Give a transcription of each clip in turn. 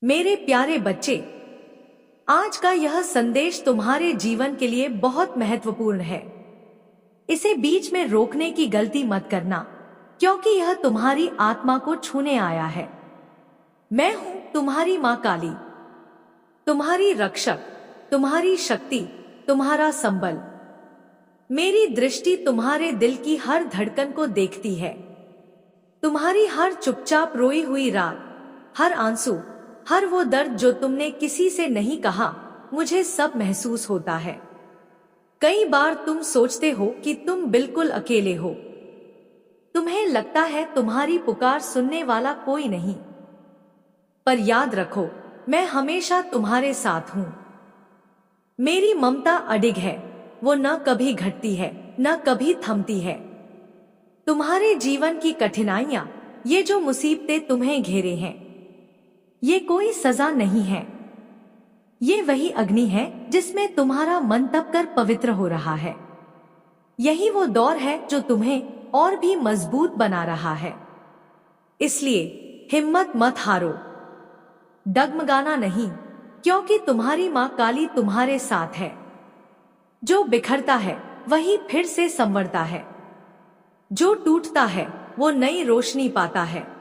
मेरे प्यारे बच्चे, आज का यह संदेश तुम्हारे जीवन के लिए बहुत महत्वपूर्ण है। इसे बीच में रोकने की गलती मत करना, क्योंकि यह तुम्हारी आत्मा को छूने आया है। मैं हूं तुम्हारी मां काली, तुम्हारी रक्षक, तुम्हारी शक्ति, तुम्हारा संबल। मेरी दृष्टि तुम्हारे दिल की हर धड़कन को देखती है। तुम्हारी हर चुपचाप रोई हुई रात, हर आंसू, हर वो दर्द जो तुमने किसी से नहीं कहा, मुझे सब महसूस होता है। कई बार तुम सोचते हो कि तुम बिल्कुल अकेले हो। तुम्हें लगता है तुम्हारी पुकार सुनने वाला कोई नहीं। पर याद रखो, मैं हमेशा तुम्हारे साथ हूं। मेरी ममता अडिग है, वो न कभी घटती है, न कभी थमती है। तुम्हारे जीवन की कठिनाइयां, ये जो मुसीबतें तुम्हें घेरे हैं, ये कोई सजा नहीं है। ये वही अग्नि है जिसमें तुम्हारा मन तपकर पवित्र हो रहा है। यही वो दौर है जो तुम्हें और भी मजबूत बना रहा है। इसलिए हिम्मत मत हारो, डगमगाना नहीं, क्योंकि तुम्हारी मां काली तुम्हारे साथ है। जो बिखरता है वही फिर से संवरता है। जो टूटता है वो नई रोशनी पाता है।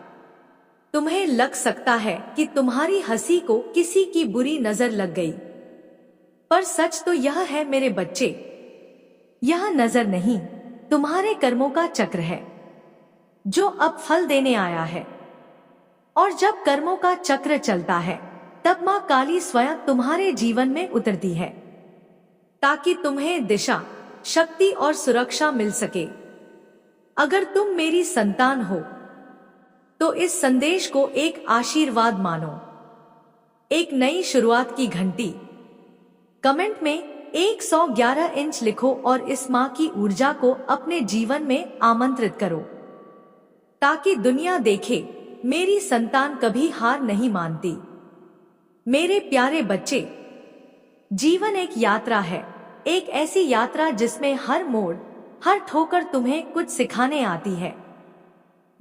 तुम्हें लग सकता है कि तुम्हारी हंसी को किसी की बुरी नजर लग गई, पर सच तो यह है मेरे बच्चे, यह नजर नहीं, तुम्हारे कर्मों का चक्र है जो अब फल देने आया है। और जब कर्मों का चक्र चलता है, तब मां काली स्वयं तुम्हारे जीवन में उतरती है, ताकि तुम्हें दिशा, शक्ति और सुरक्षा मिल सके। अगर तुम मेरी संतान हो तो इस संदेश को एक आशीर्वाद मानो, एक नई शुरुआत की घंटी। कमेंट में 111 इंच लिखो और इस मां की ऊर्जा को अपने जीवन में आमंत्रित करो, ताकि दुनिया देखे मेरी संतान कभी हार नहीं मानती। मेरे प्यारे बच्चे, जीवन एक यात्रा है, एक ऐसी यात्रा जिसमें हर मोड़, हर ठोकर तुम्हें कुछ सिखाने आती है।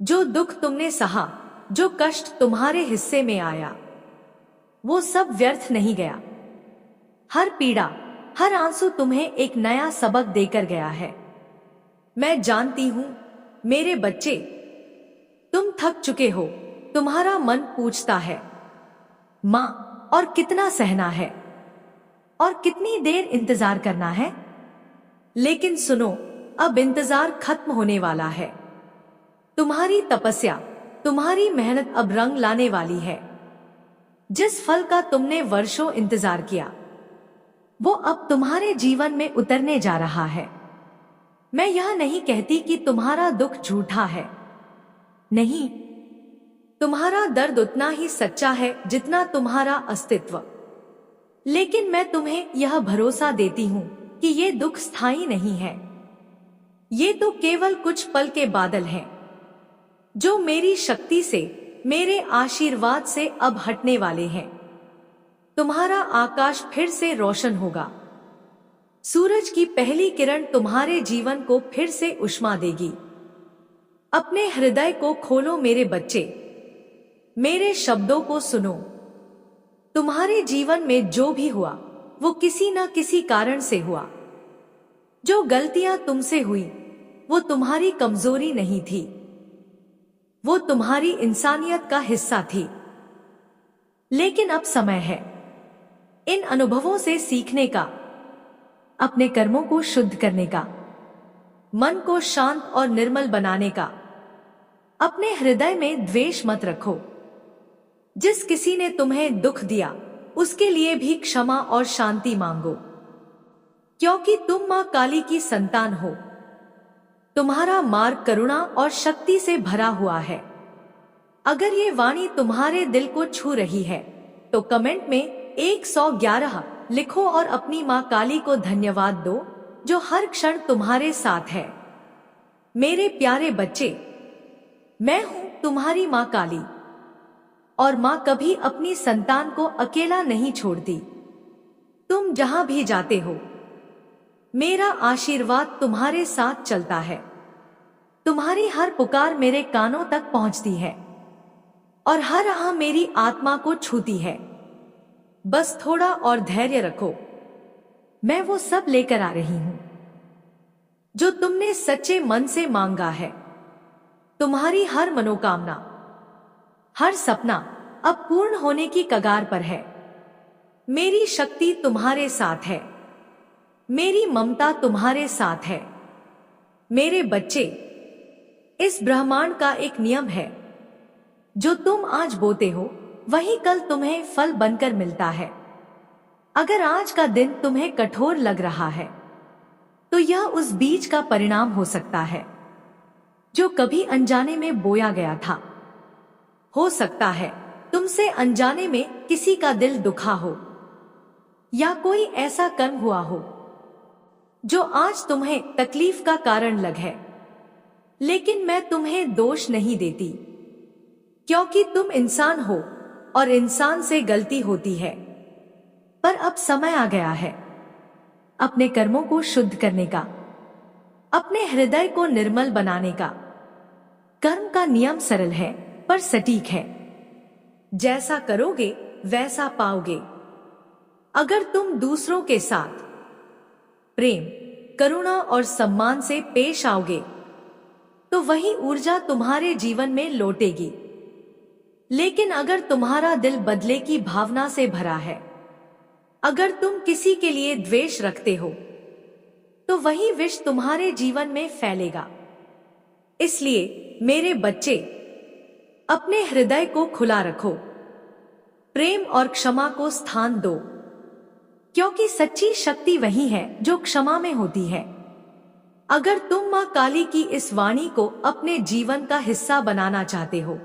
जो दुख तुमने सहा, जो कष्ट तुम्हारे हिस्से में आया, वो सब व्यर्थ नहीं गया। हर पीड़ा, हर आंसू तुम्हें एक नया सबक देकर गया है। मैं जानती हूं मेरे बच्चे, तुम थक चुके हो। तुम्हारा मन पूछता है, मां, और कितना सहना है, और कितनी देर इंतजार करना है। लेकिन सुनो, अब इंतजार खत्म होने वाला है। तुम्हारी तपस्या, तुम्हारी मेहनत अब रंग लाने वाली है। जिस फल का तुमने वर्षों इंतजार किया, वो अब तुम्हारे जीवन में उतरने जा रहा है। मैं यह नहीं कहती कि तुम्हारा दुख झूठा है, नहीं, तुम्हारा दर्द उतना ही सच्चा है जितना तुम्हारा अस्तित्व। लेकिन मैं तुम्हें यह भरोसा देती हूं कि ये दुख स्थायी नहीं है। ये तो केवल कुछ पल के बादल हैं, जो मेरी शक्ति से, मेरे आशीर्वाद से अब हटने वाले हैं। तुम्हारा आकाश फिर से रोशन होगा। सूरज की पहली किरण तुम्हारे जीवन को फिर से उष्मा देगी। अपने हृदय को खोलो मेरे बच्चे, मेरे शब्दों को सुनो। तुम्हारे जीवन में जो भी हुआ, वो किसी न किसी कारण से हुआ। जो गलतियां तुमसे हुई, वो तुम्हारी कमजोरी नहीं थी, वो तुम्हारी इंसानियत का हिस्सा थी। लेकिन अब समय है इन अनुभवों से सीखने का, अपने कर्मों को शुद्ध करने का, मन को शांत और निर्मल बनाने का। अपने हृदय में द्वेष मत रखो। जिस किसी ने तुम्हें दुख दिया, उसके लिए भी क्षमा और शांति मांगो, क्योंकि तुम मां काली की संतान हो। तुम्हारा मार्ग करुणा और शक्ति से भरा हुआ है। अगर ये वाणी तुम्हारे दिल को छू रही है, तो कमेंट में 111 लिखो और अपनी मां काली को धन्यवाद दो, जो हर क्षण तुम्हारे साथ है। मेरे प्यारे बच्चे, मैं हूं तुम्हारी मां काली, और मां कभी अपनी संतान को अकेला नहीं छोड़ती। तुम जहां भी जाते हो, मेरा आशीर्वाद तुम्हारे साथ चलता है। तुम्हारी हर पुकार मेरे कानों तक पहुंचती है। और हर राह मेरी आत्मा को छूती है। बस थोड़ा और धैर्य रखो, मैं वो सब लेकर आ रही हूं जो तुमने सच्चे मन से मांगा है। तुम्हारी हर मनोकामना, हर सपना अब पूर्ण होने की कगार पर है। मेरी शक्ति तुम्हारे साथ है, मेरी ममता तुम्हारे साथ है। मेरे बच्चे, इस ब्रह्मांड का एक नियम है, जो तुम आज बोते हो वही कल तुम्हें फल बनकर मिलता है। अगर आज का दिन तुम्हें कठोर लग रहा है तो यह उस बीज का परिणाम हो सकता है जो कभी अनजाने में बोया गया था। हो सकता है तुमसे अनजाने में किसी का दिल दुखा हो या कोई ऐसा कर्म हुआ हो जो आज तुम्हें तकलीफ का कारण लग है। लेकिन मैं तुम्हें दोष नहीं देती, क्योंकि तुम इंसान हो और इंसान से गलती होती है। पर अब समय आ गया है अपने कर्मों को शुद्ध करने का, अपने हृदय को निर्मल बनाने का। कर्म का नियम सरल है पर सटीक है। जैसा करोगे वैसा पाओगे। अगर तुम दूसरों के साथ प्रेम, करुणा और सम्मान से पेश आओगे तो वही ऊर्जा तुम्हारे जीवन में लौटेगी। लेकिन अगर तुम्हारा दिल बदले की भावना से भरा है, अगर तुम किसी के लिए द्वेष रखते हो, तो वही विष तुम्हारे जीवन में फैलेगा। इसलिए मेरे बच्चे, अपने हृदय को खुला रखो, प्रेम और क्षमा को स्थान दो, क्योंकि सच्ची शक्ति वही है जो क्षमा में होती है। अगर तुम मां काली की इस वाणी को अपने जीवन का हिस्सा बनाना चाहते हो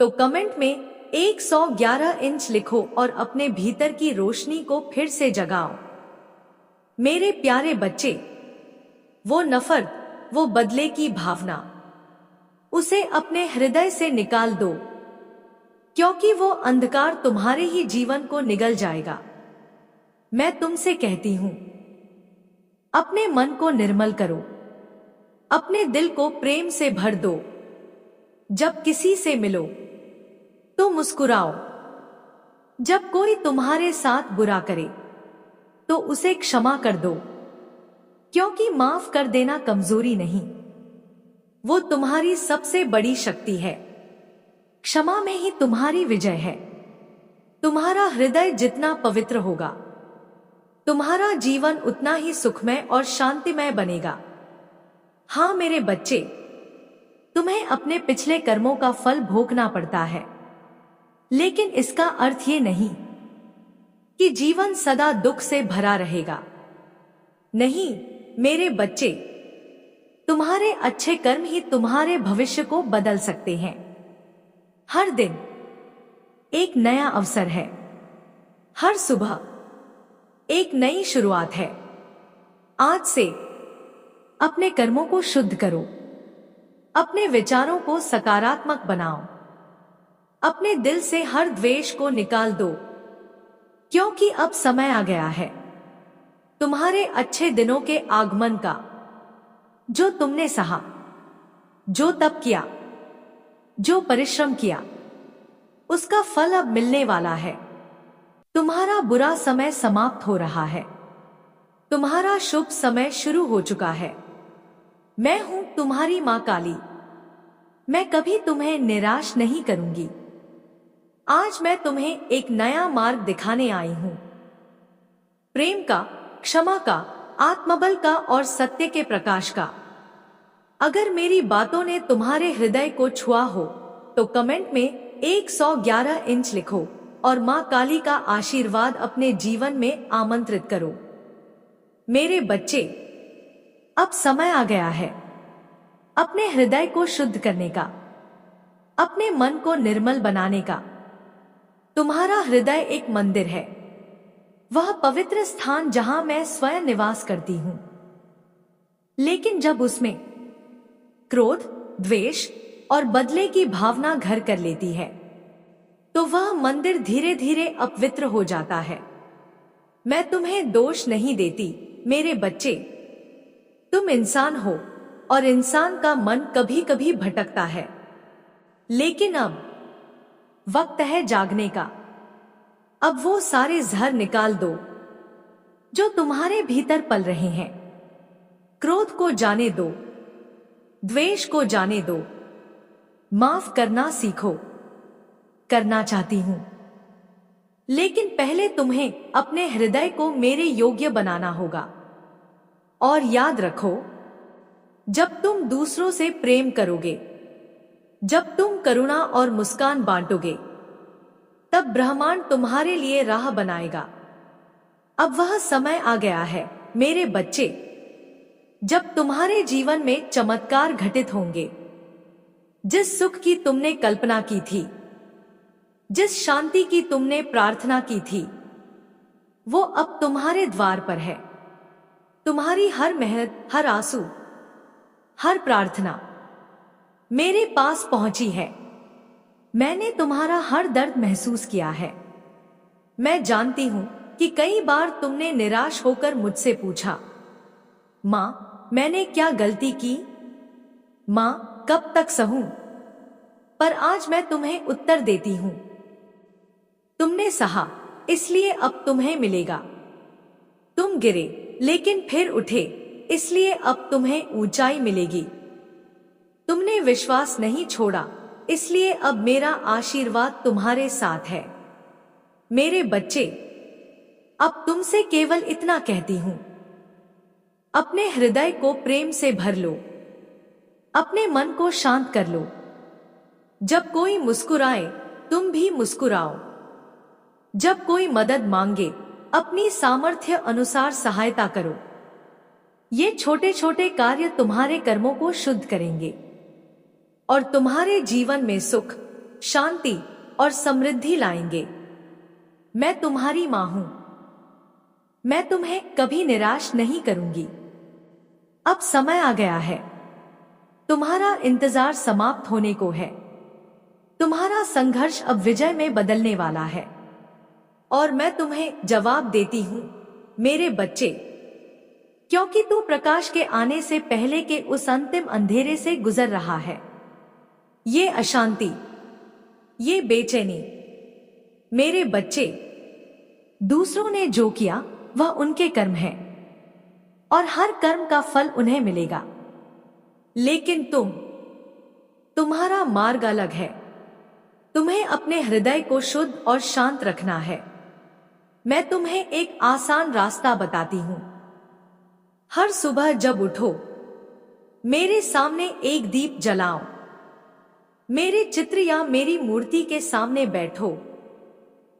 तो कमेंट में 111 इंच लिखो और अपने भीतर की रोशनी को फिर से जगाओ। मेरे प्यारे बच्चे, वो नफरत, वो बदले की भावना, उसे अपने हृदय से निकाल दो, क्योंकि वो अंधकार तुम्हारे ही जीवन को निगल जाएगा। मैं तुमसे कहती हूं, अपने मन को निर्मल करो, अपने दिल को प्रेम से भर दो। जब किसी से मिलो तो मुस्कुराओ। जब कोई तुम्हारे साथ बुरा करे तो उसे क्षमा कर दो, क्योंकि माफ कर देना कमजोरी नहीं, वो तुम्हारी सबसे बड़ी शक्ति है। क्षमा में ही तुम्हारी विजय है। तुम्हारा हृदय जितना पवित्र होगा, तुम्हारा जीवन उतना ही सुखमय और शांतिमय बनेगा। हां मेरे बच्चे, तुम्हें अपने पिछले कर्मों का फल भोगना पड़ता है, लेकिन इसका अर्थ ये नहीं कि जीवन सदा दुख से भरा रहेगा। नहीं मेरे बच्चे, तुम्हारे अच्छे कर्म ही तुम्हारे भविष्य को बदल सकते हैं। हर दिन एक नया अवसर है, हर सुबह एक नई शुरुआत है। आज से अपने कर्मों को शुद्ध करो, अपने विचारों को सकारात्मक बनाओ, अपने दिल से हर द्वेष को निकाल दो, क्योंकि अब समय आ गया है तुम्हारे अच्छे दिनों के आगमन का। जो तुमने सहा, जो तप किया, जो परिश्रम किया, उसका फल अब मिलने वाला है। तुम्हारा बुरा समय समाप्त हो रहा है, तुम्हारा शुभ समय शुरू हो चुका है। मैं हूं तुम्हारी मां काली, मैं कभी तुम्हें निराश नहीं करूंगी। आज मैं तुम्हें एक नया मार्ग दिखाने आई हूं, प्रेम का, क्षमा का, आत्मबल का और सत्य के प्रकाश का। अगर मेरी बातों ने तुम्हारे हृदय को छुआ हो तो कमेंट में 111 इंच लिखो और मां काली का आशीर्वाद अपने जीवन में आमंत्रित करो। मेरे बच्चे, अब समय आ गया है अपने हृदय को शुद्ध करने का, अपने मन को निर्मल बनाने का। तुम्हारा हृदय एक मंदिर है, वह पवित्र स्थान जहां मैं स्वयं निवास करती हूं। लेकिन जब उसमें क्रोध, द्वेष और बदले की भावना घर कर लेती है तो वह मंदिर धीरे धीरे अपवित्र हो जाता है। मैं तुम्हें दोष नहीं देती मेरे बच्चे, तुम इंसान हो और इंसान का मन कभी कभी भटकता है। लेकिन अब वक्त है जागने का। अब वो सारे जहर निकाल दो जो तुम्हारे भीतर पल रहे हैं। क्रोध को जाने दो, द्वेष को जाने दो, माफ करना सीखो। करना चाहती हूं, लेकिन पहले तुम्हें अपने हृदय को मेरे योग्य बनाना होगा। और याद रखो, जब तुम दूसरों से प्रेम करोगे, जब तुम करुणा और मुस्कान बांटोगे, तब ब्रह्मांड तुम्हारे लिए राह बनाएगा। अब वह समय आ गया है मेरे बच्चे, जब तुम्हारे जीवन में चमत्कार घटित होंगे। जिस सुख की तुमने कल्पना की थी, जिस शांति की तुमने प्रार्थना की थी, वो अब तुम्हारे द्वार पर है। तुम्हारी हर मेहनत, हर आंसू, हर प्रार्थना मेरे पास पहुंची है। मैंने तुम्हारा हर दर्द महसूस किया है। मैं जानती हूं कि कई बार तुमने निराश होकर मुझसे पूछा, मां, मैंने क्या गलती की? मां, कब तक सहूं? पर आज मैं तुम्हें उत्तर देती हूं, तुमने सहा, इसलिए अब तुम्हें मिलेगा। तुम गिरे लेकिन फिर उठे, इसलिए अब तुम्हें ऊंचाई मिलेगी। तुमने विश्वास नहीं छोड़ा, इसलिए अब मेरा आशीर्वाद तुम्हारे साथ है। मेरे बच्चे, अब तुमसे केवल इतना कहती हूं, अपने हृदय को प्रेम से भर लो, अपने मन को शांत कर लो। जब कोई मुस्कुराए, तुम भी मुस्कुराओ। जब कोई मदद मांगे, अपनी सामर्थ्य अनुसार सहायता करो। ये छोटे छोटे कार्य तुम्हारे कर्मों को शुद्ध करेंगे और तुम्हारे जीवन में सुख, शांति और समृद्धि लाएंगे। मैं तुम्हारी मां हूं। मैं तुम्हें कभी निराश नहीं करूंगी। अब समय आ गया है। तुम्हारा इंतजार समाप्त होने को है। तुम्हारा संघर्ष अब विजय में बदलने वाला है। और मैं तुम्हें जवाब देती हूं, मेरे बच्चे, क्योंकि तू प्रकाश के आने से पहले के उस अंतिम अंधेरे से गुजर रहा है। ये अशांति, ये बेचैनी, मेरे बच्चे, दूसरों ने जो किया वह उनके कर्म है और हर कर्म का फल उन्हें मिलेगा। लेकिन तुम्हारा मार्ग अलग है। तुम्हें अपने हृदय को शुद्ध और शांत रखना है। मैं तुम्हें एक आसान रास्ता बताती हूं। हर सुबह जब उठो, मेरे सामने एक दीप जलाओ। मेरे चित्र या मेरी मूर्ति के सामने बैठो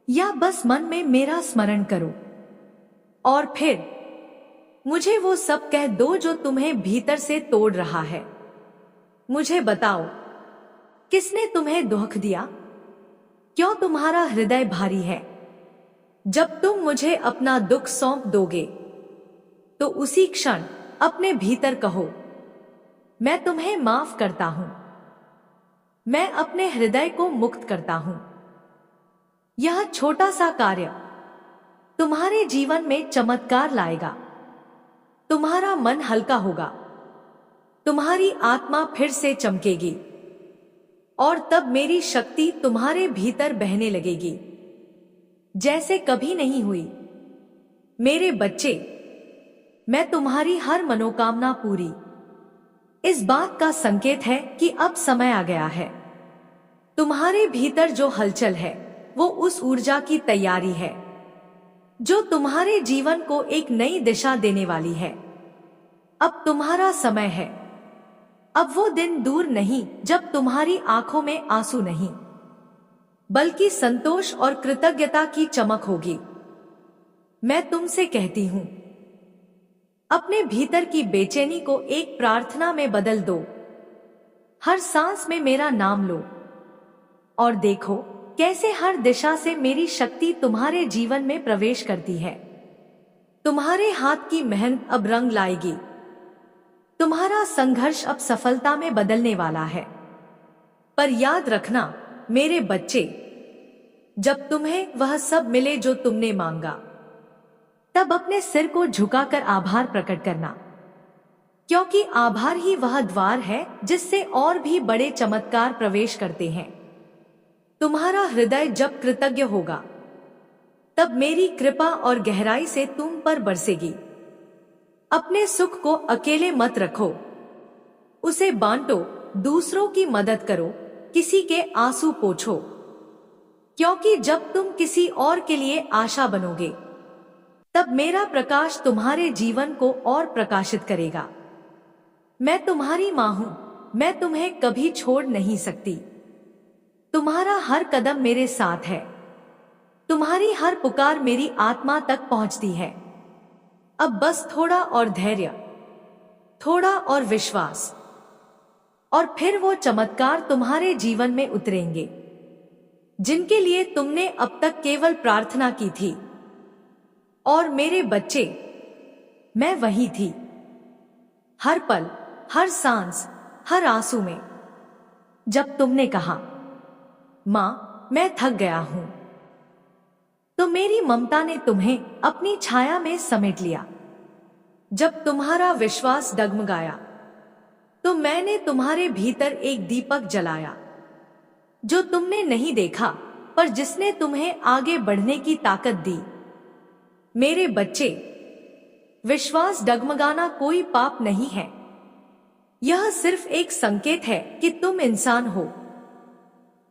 या बस मन में मेरा स्मरण करो और फिर मुझे वो सब कह दो जो तुम्हें भीतर से तोड़ रहा है। मुझे बताओ, किसने तुम्हें दुख दिया? क्यों तुम्हारा हृदय भारी है? जब तुम मुझे अपना दुख सौंप दोगे, तो उसी क्षण अपने भीतर कहो, मैं तुम्हें माफ करता हूं। मैं अपने हृदय को मुक्त करता हूं। यह छोटा सा कार्य तुम्हारे जीवन में चमत्कार लाएगा। तुम्हारा मन हल्का होगा, तुम्हारी आत्मा फिर से चमकेगी और तब मेरी शक्ति तुम्हारे भीतर बहने लगेगी जैसे कभी नहीं हुई। मेरे बच्चे, मैं तुम्हारी हर मनोकामना पूरी इस बात का संकेत है कि अब समय आ गया है। तुम्हारे भीतर जो हलचल है वो उस ऊर्जा की तैयारी है जो तुम्हारे जीवन को एक नई दिशा देने वाली है। अब तुम्हारा समय है। अब वो दिन दूर नहीं जब तुम्हारी आंखों में आंसू नहीं, बल्कि संतोष और कृतज्ञता की चमक होगी। मैं तुमसे कहती हूं, अपने भीतर की बेचैनी को एक प्रार्थना में बदल दो। हर सांस में मेरा नाम लो और देखो कैसे हर दिशा से मेरी शक्ति तुम्हारे जीवन में प्रवेश करती है। तुम्हारे हाथ की मेहनत अब रंग लाएगी। तुम्हारा संघर्ष अब सफलता में बदलने वाला है। पर याद रखना मेरे बच्चे, जब तुम्हें वह सब मिले जो तुमने मांगा, तब अपने सिर को झुकाकर आभार प्रकट करना, क्योंकि आभार ही वह द्वार है जिससे और भी बड़े चमत्कार प्रवेश करते हैं। तुम्हारा हृदय जब कृतज्ञ होगा तब मेरी कृपा और गहराई से तुम पर बरसेगी। अपने सुख को अकेले मत रखो, उसे बांटो, दूसरों की मदद करो, किसी के आंसू पोंछो, क्योंकि जब तुम किसी और के लिए आशा बनोगे तब मेरा प्रकाश तुम्हारे जीवन को और प्रकाशित करेगा। मैं तुम्हारी मां हूं, मैं तुम्हें कभी छोड़ नहीं सकती। तुम्हारा हर कदम मेरे साथ है, तुम्हारी हर पुकार मेरी आत्मा तक पहुंचती है। अब बस थोड़ा और धैर्य, थोड़ा और विश्वास, और फिर वो चमत्कार तुम्हारे जीवन में उतरेंगे जिनके लिए तुमने अब तक केवल प्रार्थना की थी। और मेरे बच्चे, मैं वही थी, हर पल, हर सांस, हर आंसू में। जब तुमने कहा, मां, मैं थक गया हूं, तो मेरी ममता ने तुम्हें अपनी छाया में समेट लिया। जब तुम्हारा विश्वास डगमगाया तो मैंने तुम्हारे भीतर एक दीपक जलाया जो तुमने नहीं देखा, पर जिसने तुम्हें आगे बढ़ने की ताकत दी। मेरे बच्चे, विश्वास डगमगाना कोई पाप नहीं है, यह सिर्फ एक संकेत है कि तुम इंसान हो।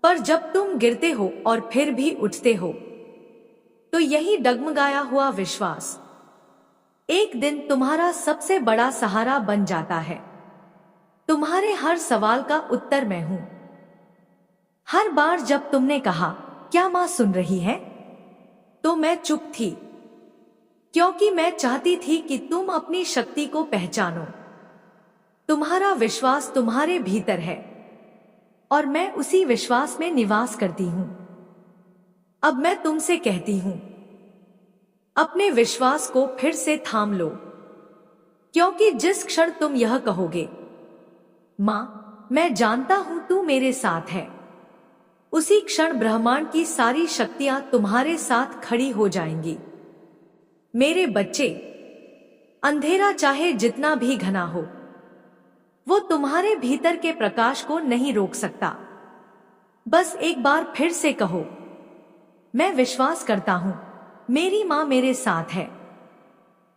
पर जब तुम गिरते हो और फिर भी उठते हो, तो यही डगमगाया हुआ विश्वास एक दिन तुम्हारा सबसे बड़ा सहारा बन जाता है। तुम्हारे हर सवाल का उत्तर मैं हूं। हर बार जब तुमने कहा, क्या मां सुन रही है, तो मैं चुप थी, क्योंकि मैं चाहती थी कि तुम अपनी शक्ति को पहचानो। तुम्हारा विश्वास तुम्हारे भीतर है और मैं उसी विश्वास में निवास करती हूं। अब मैं तुमसे कहती हूं, अपने विश्वास को फिर से थाम लो, क्योंकि जिस क्षण तुम यह कहोगे, मां, मैं जानता हूं तू मेरे साथ है, उसी क्षण ब्रह्मांड की सारी शक्तियां तुम्हारे साथ खड़ी हो जाएंगी। मेरे बच्चे, अंधेरा चाहे जितना भी घना हो, वो तुम्हारे भीतर के प्रकाश को नहीं रोक सकता। बस एक बार फिर से कहो, मैं विश्वास करता हूं, मेरी मां मेरे साथ है,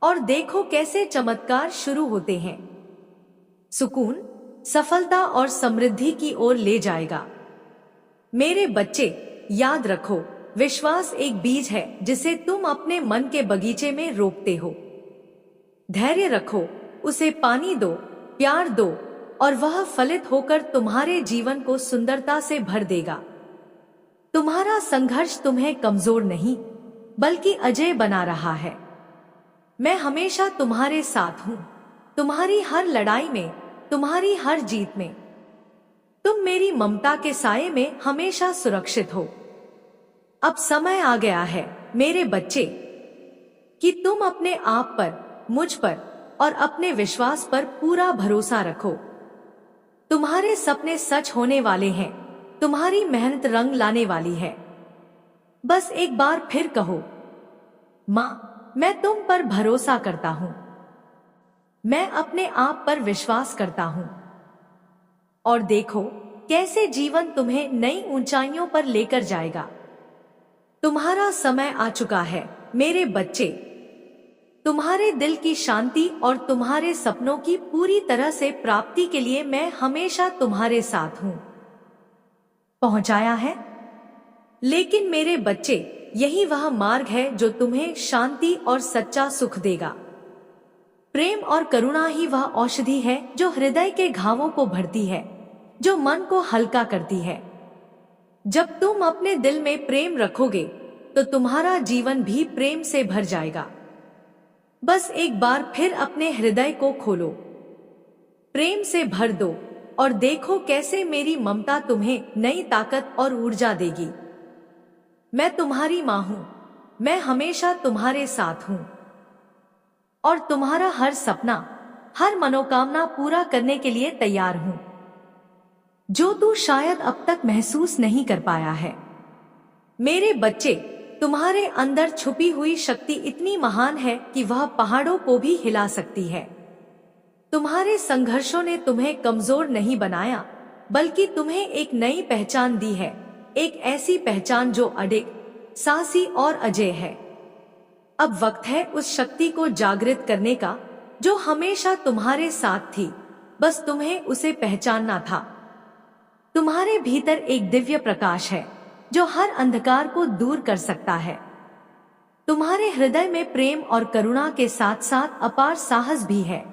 और देखो कैसे चमत्कार शुरू होते हैं। सुकून, सफलता और समृद्धि की ओर ले जाएगा। मेरे बच्चे, याद रखो, विश्वास एक बीज है जिसे तुम अपने मन के बगीचे में रोपते हो। धैर्य रखो, उसे पानी दो, प्यार दो, और वह फलित होकर तुम्हारे जीवन को सुंदरता से भर देगा। तुम्हारा संघर्ष तुम्हें कमजोर नहीं, बल्कि अजय बना रहा है। मैं हमेशा तुम्हारे साथ हूं, तुम्हारी हर लड़ाई में, तुम्हारी हर जीत में। तुम मेरी ममता के साये में हमेशा सुरक्षित हो। अब समय आ गया है मेरे बच्चे कि तुम अपने आप पर, मुझ पर और अपने विश्वास पर पूरा भरोसा रखो। तुम्हारे सपने सच होने वाले हैं, तुम्हारी मेहनत रंग लाने वाली है। बस एक बार फिर कहो, मां, मैं तुम पर भरोसा करता हूं, मैं अपने आप पर विश्वास करता हूं। और देखो कैसे जीवन तुम्हें नई ऊंचाइयों पर लेकर जाएगा। तुम्हारा समय आ चुका है मेरे बच्चे। तुम्हारे दिल की शांति और तुम्हारे सपनों की पूरी तरह से प्राप्ति के लिए मैं हमेशा तुम्हारे साथ हूं। पहुंचाया है? लेकिन मेरे बच्चे, यही वह मार्ग है जो तुम्हें शांति और सच्चा सुख देगा। प्रेम और करुणा ही वह औषधि है जो हृदय के घावों को भरती है, जो मन को हल्का करती है। जब तुम अपने दिल में प्रेम रखोगे तो तुम्हारा जीवन भी प्रेम से भर जाएगा। बस एक बार फिर अपने हृदय को खोलो, प्रेम से भर दो और देखो कैसे मेरी ममता तुम्हें नई ताकत और ऊर्जा देगी। मैं तुम्हारी मां हूं, मैं हमेशा तुम्हारे साथ हूं और तुम्हारा हर सपना, हर मनोकामना पूरा करने के लिए तैयार हूं, जो तू शायद अब तक महसूस नहीं कर पाया है। मेरे बच्चे, तुम्हारे अंदर छुपी हुई शक्ति इतनी महान है कि वह पहाड़ों को भी हिला सकती है। तुम्हारे संघर्षों ने तुम्हें कमजोर नहीं बनाया, बल्कि तुम्हें एक नई पहचान दी है, एक ऐसी पहचान जो अडिग, साहसी और अजेय है। अब वक्त है उस शक्ति को जागृत करने का जो हमेशा तुम्हारे साथ थी, बस तुम्हें उसे पहचानना था। तुम्हारे भीतर एक दिव्य प्रकाश है जो हर अंधकार को दूर कर सकता है। तुम्हारे हृदय में प्रेम और करुणा के साथ साथ अपार साहस भी है।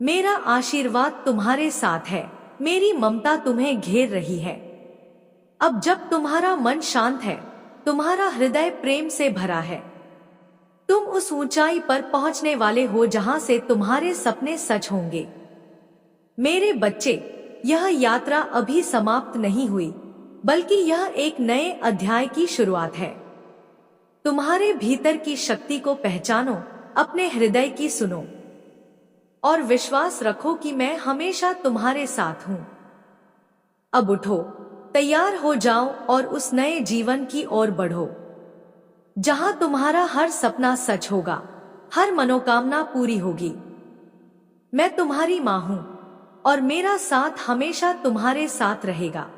मेरा आशीर्वाद तुम्हारे साथ है, मेरी ममता तुम्हें घेर रही है। अब जब तुम्हारा मन शांत है, तुम्हारा हृदय प्रेम से भरा है, तुम उस ऊंचाई पर पहुंचने वाले हो जहां से तुम्हारे सपने सच होंगे। मेरे बच्चे, यह यात्रा अभी समाप्त नहीं हुई, बल्कि यह एक नए अध्याय की शुरुआत है। तुम्हारे भीतर की शक्ति को पहचानो, अपने हृदय की सुनो और विश्वास रखो कि मैं हमेशा तुम्हारे साथ हूं। अब उठो, तैयार हो जाओ और उस नए जीवन की ओर बढ़ो जहां तुम्हारा हर सपना सच होगा, हर मनोकामना पूरी होगी। मैं तुम्हारी मां हूं और मेरा साथ हमेशा तुम्हारे साथ रहेगा।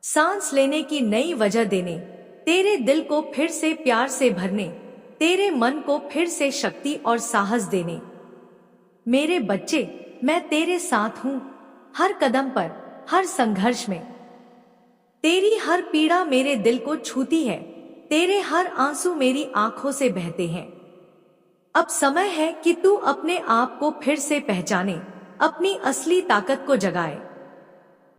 सांस लेने की नई वजह देने, तेरे दिल को फिर से प्यार से भरने, तेरे मन को फिर से शक्ति और साहस देने। मेरे बच्चे, मैं तेरे साथ हूं, हर कदम पर, हर संघर्ष में। तेरी हर पीड़ा मेरे दिल को छूती है, तेरे हर आंसू मेरी आंखों से बहते हैं। अब समय है कि तू अपने आप को फिर से पहचाने, अपनी असली ताकत को जगाए।